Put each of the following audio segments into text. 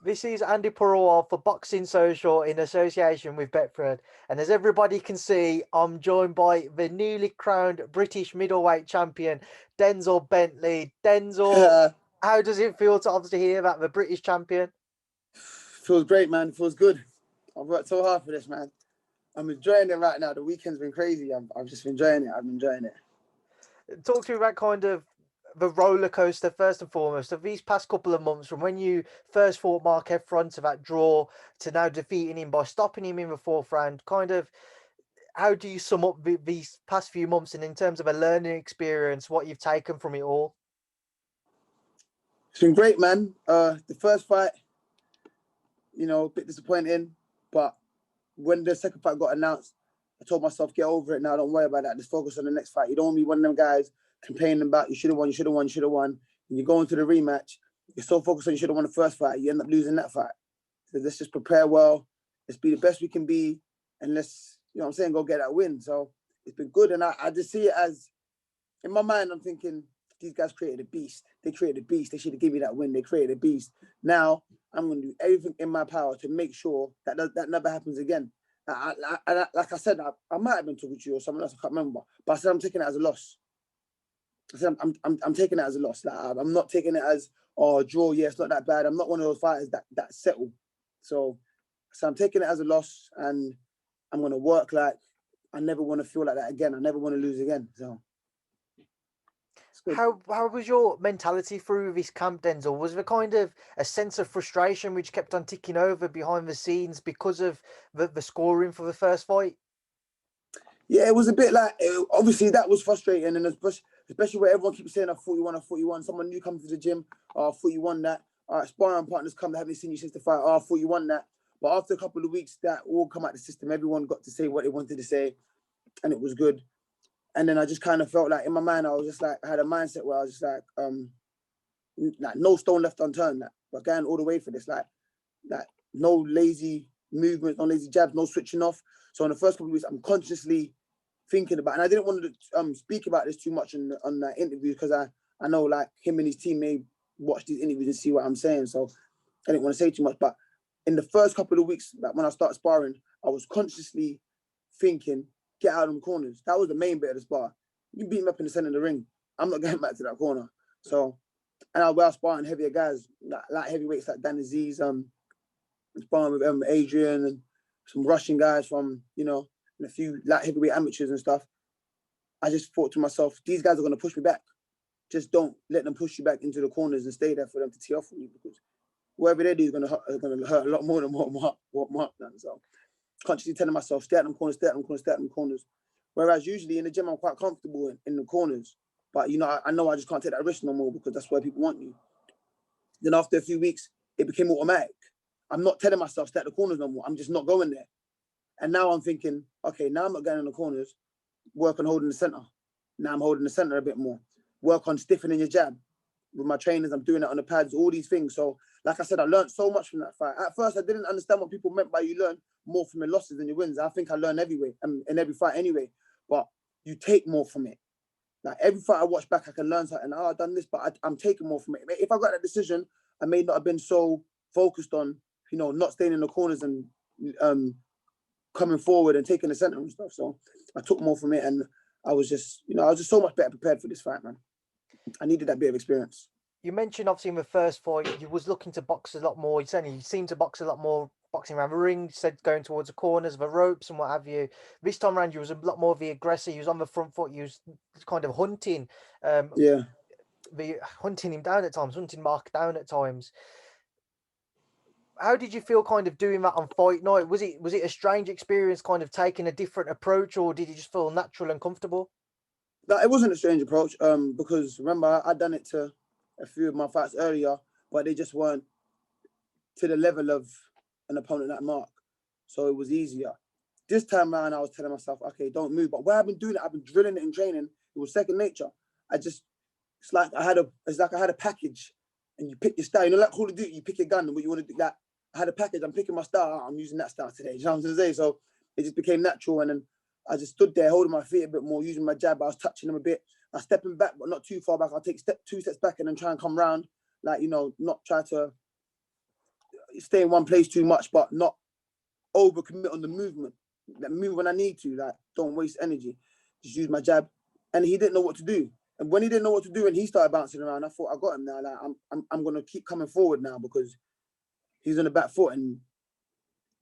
This is Andy Purewal for Boxing Social in association with Betfred. And as everybody can see, I'm joined by the newly crowned British middleweight champion, Denzel Bentley. Denzel, how does it feel to obviously hear that the British champion? Feels great, man. Feels good. I've worked so hard for this, man. I'm enjoying it right now. The weekend's been crazy. I've just been enjoying it. I'm enjoying it. Talk to me about kind of the roller coaster first and foremost of these past couple of months, from when you first fought Mark Heffron to that draw to now defeating him by stopping him in the fourth round. Kind of, how do you sum up these past few months, and in terms of a learning experience, what you've taken from it all? It's been great, man. The first fight, a bit disappointing, but when the second fight got announced, I told myself, get over it now. Don't worry about that. Just focus on the next fight. You don't want to be one of them guys complaining about you should have won, you should have won, you should have won. And you go into the rematch, you're so focused on you should have won the first fight, you end up losing that fight. So let's just prepare well. Let's be the best we can be, and let's, go get that win. So it's been good, and I just see it as, in my mind, I'm thinking, these guys created a beast. They created a beast. They should have given me that win. They created a beast. Now, I'm going to do everything in my power to make sure that that never happens again. Like I said, I might have been talking to you or someone else, I can't remember, but I said I'm taking it as a loss. I said I'm taking it as a loss. Like, I'm not taking it as, draw, yeah, it's not that bad. I'm not one of those fighters that settle. So I'm taking it as a loss, and I'm going to work like I never want to feel like that again. I never want to lose again. So. How was your mentality through this camp, Denzel? Was there kind of a sense of frustration which kept on ticking over behind the scenes because of the scoring for the first fight? Yeah, it was a bit like, obviously that was frustrating, and especially where everyone keeps saying, I thought you won. Someone new comes to the gym, I thought you won that. Sparring partners come, they haven't seen you since the fight, I thought you won that. But after a couple of weeks, that all come out the system, everyone got to say what they wanted to say, and it was good. And then I just kind of felt like, in my mind, I was just like, I had a mindset where I was just like no stone left unturned. Like, we're going all the way for this. Like no lazy movement, no lazy jabs, no switching off. So in the first couple of weeks, I'm consciously thinking about, and I didn't want to speak about this too much on that interview, because I know like him and his team may watch these interviews and see what I'm saying. So I didn't want to say too much. But in the first couple of weeks, like when I started sparring, I was consciously thinking, get out of them corners. That was the main bit of the spar. You beat me up in the center of the ring, I'm not getting back to that corner. So, and I was sparring heavier guys, like heavyweights like Dan Aziz, sparring with Adrian, and some Russian guys from, and a few light heavyweight amateurs and stuff. I just thought to myself, these guys are going to push me back. Just don't let them push you back into the corners and stay there for them to tee off for you, because whatever they do is going to hurt a lot more than what Mark done. So consciously telling myself, stay at them corners, stay at them corners, stay at them corners. Whereas usually in the gym, I'm quite comfortable in the corners. But, I know I just can't take that risk no more, because that's where people want you. Then after a few weeks, it became automatic. I'm not telling myself, stay at the corners no more. I'm just not going there. And now I'm thinking, okay, now I'm not going in the corners. Work on holding the center. Now I'm holding the center a bit more. Work on stiffening your jab. With my trainers, I'm doing it on the pads, all these things. So, like I said, I learned so much from that fight. At first, I didn't understand what people meant by you learn more from your losses than your wins. I think I learned in every fight anyway. But you take more from it. Like every fight I watch back, I can learn something. I've done this, but I'm taking more from it. If I got that decision, I may not have been so focused on, not staying in the corners and coming forward and taking the center and stuff. So I took more from it, and I was just so much better prepared for this fight, man. I needed that bit of experience. You mentioned obviously in the first fight, you was looking to box a lot more. You seemed to box a lot more, boxing around the ring. You said going towards the corners, the ropes, and what have you. This time around, you was a lot more of the aggressor. You was on the front foot. You was kind of hunting, hunting him down at times, hunting Mark down at times. How did you feel kind of doing that on fight night? Was it a strange experience, kind of taking a different approach, or did you just feel natural and comfortable? No, it wasn't a strange approach, because remember, I'd done it to a few of my fights earlier, but they just weren't to the level of an opponent like Mark. So it was easier. This time around, I was telling myself, okay, don't move. But where I've been doing it, I've been drilling it and training. It was second nature. It's like I had a package, and you pick your style. Like Call of Duty, you pick your gun and what you want to do. That I had a package. I'm picking my style. I'm using that style today. You know what I'm saying? So it just became natural, and then I just stood there holding my feet a bit more, using my jab. I was touching him a bit. I was stepping back, but not too far back. I'll take two steps back and then try and come round. Like, you know, not try to stay in one place too much, but not overcommit on the movement. Like, move when I need to. Like, don't waste energy. Just use my jab. And he didn't know what to do. And when he didn't know what to do and he started bouncing around, I thought, I got him now. Like, I'm going to keep coming forward now because he's on the back foot and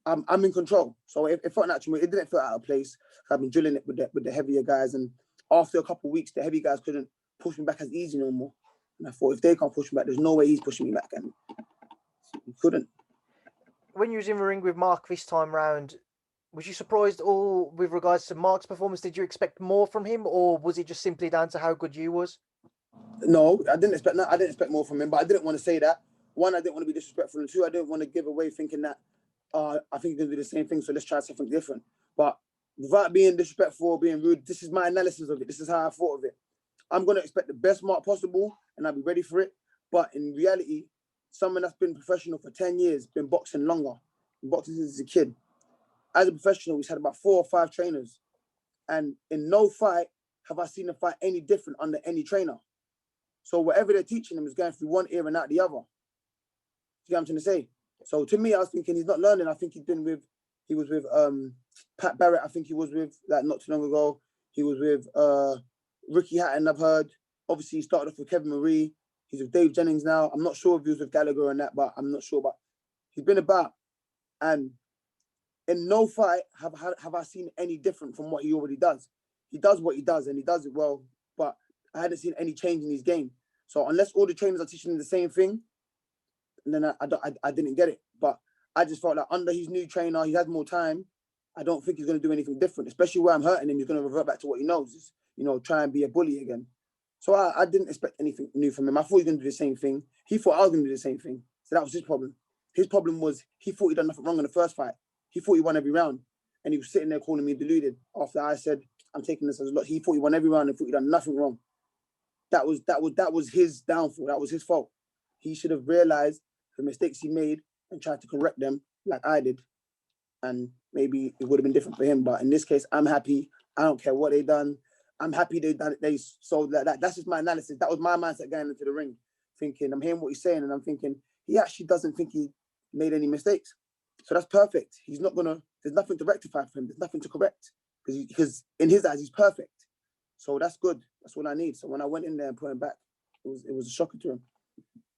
I'm in control. So it felt natural. It didn't feel out of place. I've been drilling it with the heavier guys. And after a couple of weeks, the heavy guys couldn't push me back as easy no more. And I thought, if they can't push me back, there's no way he's pushing me back. And he couldn't. When you was in the ring with Mark this time round, was you surprised all with regards to Mark's performance? Did you expect more from him, or was it just simply down to how good you was? No, I didn't expect more from him, but I didn't want to say that. One, I didn't want to be disrespectful, and two, I didn't want to give away thinking that I think he's going to do the same thing, so let's try something different. But without being disrespectful or being rude, this is my analysis of it. This is how I thought of it. I'm going to expect the best Mark possible, and I'll be ready for it. But in reality, someone that's been professional for 10 years, been boxing longer, been boxing since a kid. As a professional, we've had about 4 or 5 trainers. And in no fight have I seen a fight any different under any trainer. So whatever they're teaching him is going through one ear and out the other. You know what I'm trying to say? So to me, I was thinking he's not learning. I think he was with Pat Barrett. I think he was with, like, not too long ago. He was with Ricky Hatton, I've heard. Obviously, he started off with Kevin Marie. He's with Dave Jennings now. I'm not sure if he was with Gallagher and that, but I'm not sure. But he's been about. And in no fight have I seen any different from what he already does. He does what he does, and he does it well. But I hadn't seen any change in his game. So unless all the trainers are teaching him the same thing, and then I didn't get it. But I just felt like under his new trainer, he has more time. I don't think he's going to do anything different, especially where I'm hurting him. He's going to revert back to what he knows, is, you know, try and be a bully again. So I didn't expect anything new from him. I thought he was going to do the same thing. He thought I was going to do the same thing. So that was his problem. His problem was he thought he'd done nothing wrong in the first fight. He thought he won every round. And he was sitting there calling me deluded after I said, I'm taking this as a lot. He thought he won every round and thought he'd done nothing wrong. That was his downfall. That was his fault. He should have realized the mistakes he made and tried to correct them like I did. And maybe it would have been different for him. But in this case, I'm happy. I don't care what they done. I'm happy they sold that. That's just my analysis. That was my mindset going into the ring, thinking, I'm hearing what he's saying, and I'm thinking, he actually doesn't think he made any mistakes. So that's perfect. He's not there's nothing to rectify for him. There's nothing to correct because in his eyes, he's perfect. So that's good. That's what I need. So when I went in there and put him back, it was a shocker to him.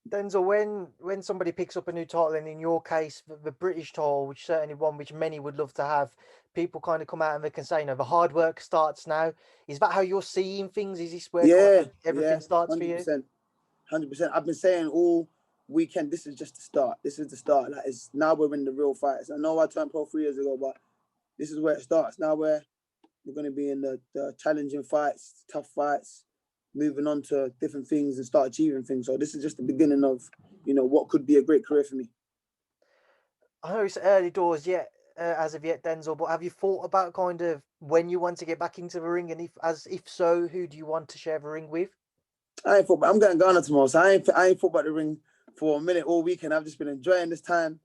Denzel, when somebody picks up a new title, and in your case, the British title, which certainly one which many would love to have, people kind of come out and they can say, you know, the hard work starts now. Is that how you're seeing things? Is this where everything starts 100%, for you? 100%. I've been saying all weekend, this is just the start. This is the start. Like, it's now we're in the real fights. I know I turned pro 3 years ago, but this is where it starts. Now we're going to be in the challenging fights, tough fights, moving on to different things and start achieving things. So this is just the beginning of, you know, what could be a great career for me. I know it's early doors yet, as of yet, Denzel, but have you thought about kind of when you want to get back into the ring, and if so, who do you want to share the ring with? I ain't thought about, I'm going to Ghana tomorrow, so I ain't thought about the ring for a minute all weekend. I've just been enjoying this time.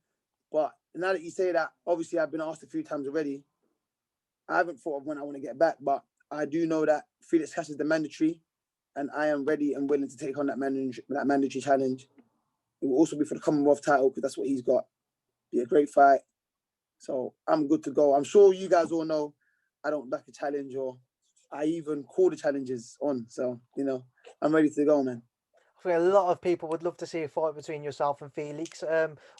But now that you say that, obviously I've been asked a few times already. I haven't thought of when I want to get back, but I do know that Felix Cash is the mandatory, and I am ready and willing to take on that mandatory challenge. It will also be for the Commonwealth title because that's what he's got. Be a great fight. So I'm good to go. I'm sure you guys all know I don't like a challenge, or I even call the challenges on. So, you know, I'm ready to go, man. I think a lot of people would love to see a fight between yourself and Felix.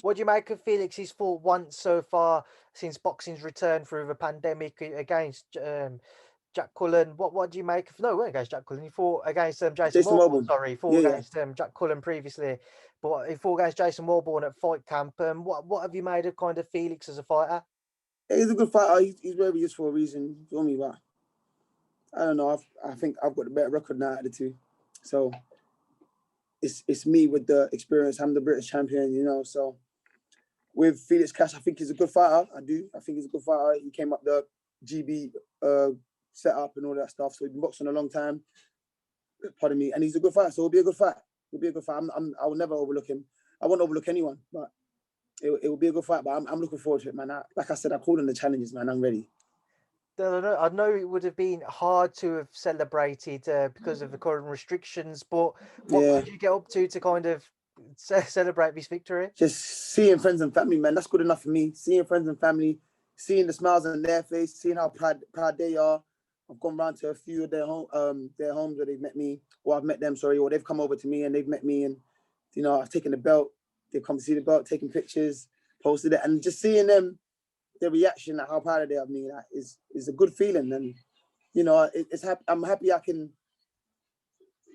What do you make of Felix's fought once so far since boxing's return through the pandemic against Jack Cullen? What do you make of? No, against Jack Cullen. He fought against Jason Warborn. Sorry, he fought against Jack Cullen previously, but he fought against Jason Warborn at Fight Camp. What have you made of kind of Felix as a fighter? Yeah, he's a good fighter. He's where he is for a reason. You feel me? But I don't know. I think I've got a better record now out of the two. So it's me with the experience. I'm the British champion, you know. So with Felix Cash, I think he's a good fighter. I think he's a good fighter. He came up the GB setup and all that stuff. So he's been boxing a long time. Pardon me. And he's a good fighter. So it'll be a good fight. It'll be a good fight. I will never overlook him. I won't overlook anyone, but it will be a good fight. But I'm looking forward to it, man. Like I said, I called in the challenges, man. I'm ready. I know it would have been hard to have celebrated because of the current restrictions, but what Yeah, could you get up to kind of celebrate this victory? just seeing friends and family, man. That's good enough for me. Seeing friends and family, seeing the smiles on their face, seeing how proud they are. I've gone round to a few of their homes where they've met me, or I've met them, sorry, or they've come over to me and they've met me, and I've taken the belt. They've come to see the belt, taking pictures, posted it, and just seeing them, their reaction, like how proud they are of me, like, is a good feeling. And I'm happy I can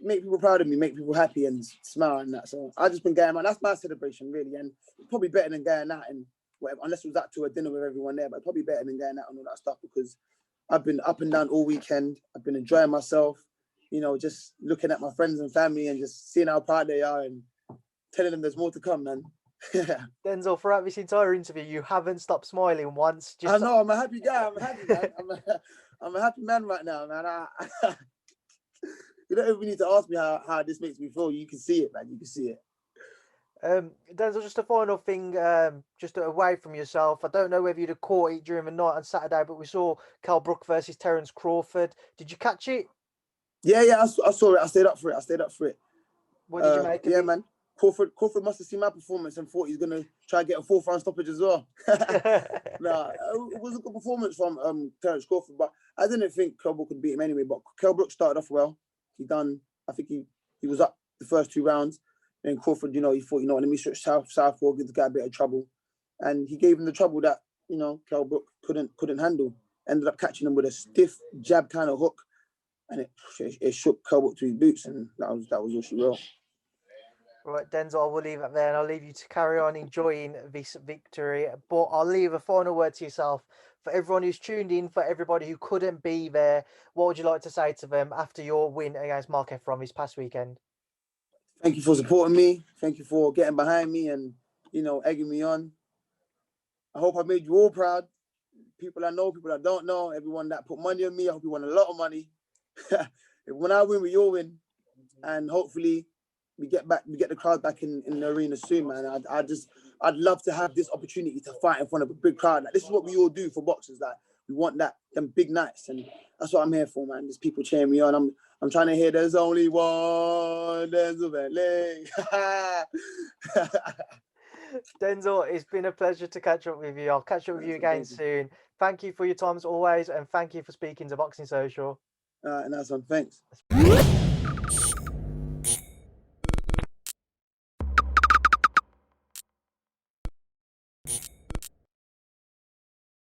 make people proud of me, make people happy, and smile and that. So I just been going, man. That's my celebration, really, and probably better than going out and whatever. Unless it was out to a dinner with everyone there, but probably better than going out and all that stuff, because I've been up and down all weekend. I've been enjoying myself, just looking at my friends and family and just seeing how proud they are and telling them there's more to come, man. Denzel, throughout this entire interview, you haven't stopped smiling once. I know, I'm a happy guy. I'm a happy man. I'm a happy man right now, man. You don't even need to ask me how this makes me feel. You can see it, man. You can see it. Denzel, just a final thing, just away from yourself. I don't know whether you'd have caught it during the night on Saturday, but we saw Brook versus Terence Crawford. Did you catch it? Yeah, I saw it. I stayed up for it. What did you make of yeah, it? man. Crawford must have seen my performance and thought he's gonna try and get a 4th round stoppage as well. Nah, it was a good performance from Terence Crawford, but I didn't think Kell Brook could beat him anyway. But Kell Brook started off well. I think he was up the first 2 rounds. And Crawford, he thought, let me switch southpaw, give the guy a bit of trouble. And he gave him the trouble that, Kell Brook couldn't handle. Ended up catching him with a stiff jab kind of hook. And it shook Kell Brook to his boots, and that was all she wrote. Right, Denzel, I will leave it there, and I'll leave you to carry on enjoying this victory. But I'll leave a final word to yourself. For everyone who's tuned in, for everybody who couldn't be there, what would you like to say to them after your win against Mark Heffron this past weekend? Thank you for supporting me. Thank you for getting behind me and, egging me on. I hope I made you all proud. People I know, people I don't know, everyone that put money on me, I hope you won a lot of money. When I win, we all win. And hopefully we get the crowd back in the arena soon, man. I'd love to have this opportunity to fight in front of a big crowd. Like, this is what we all do for boxers. Like, we want them big nights, and that's what I'm here for, man. There's people cheering me on. I'm trying to hear there's only one Denzel Bentley. Denzel, it's been a pleasure to catch up with you. I'll catch up with you again soon. Thank you for your time as always, and thank you for speaking to Boxing Social. And that's one. Thanks.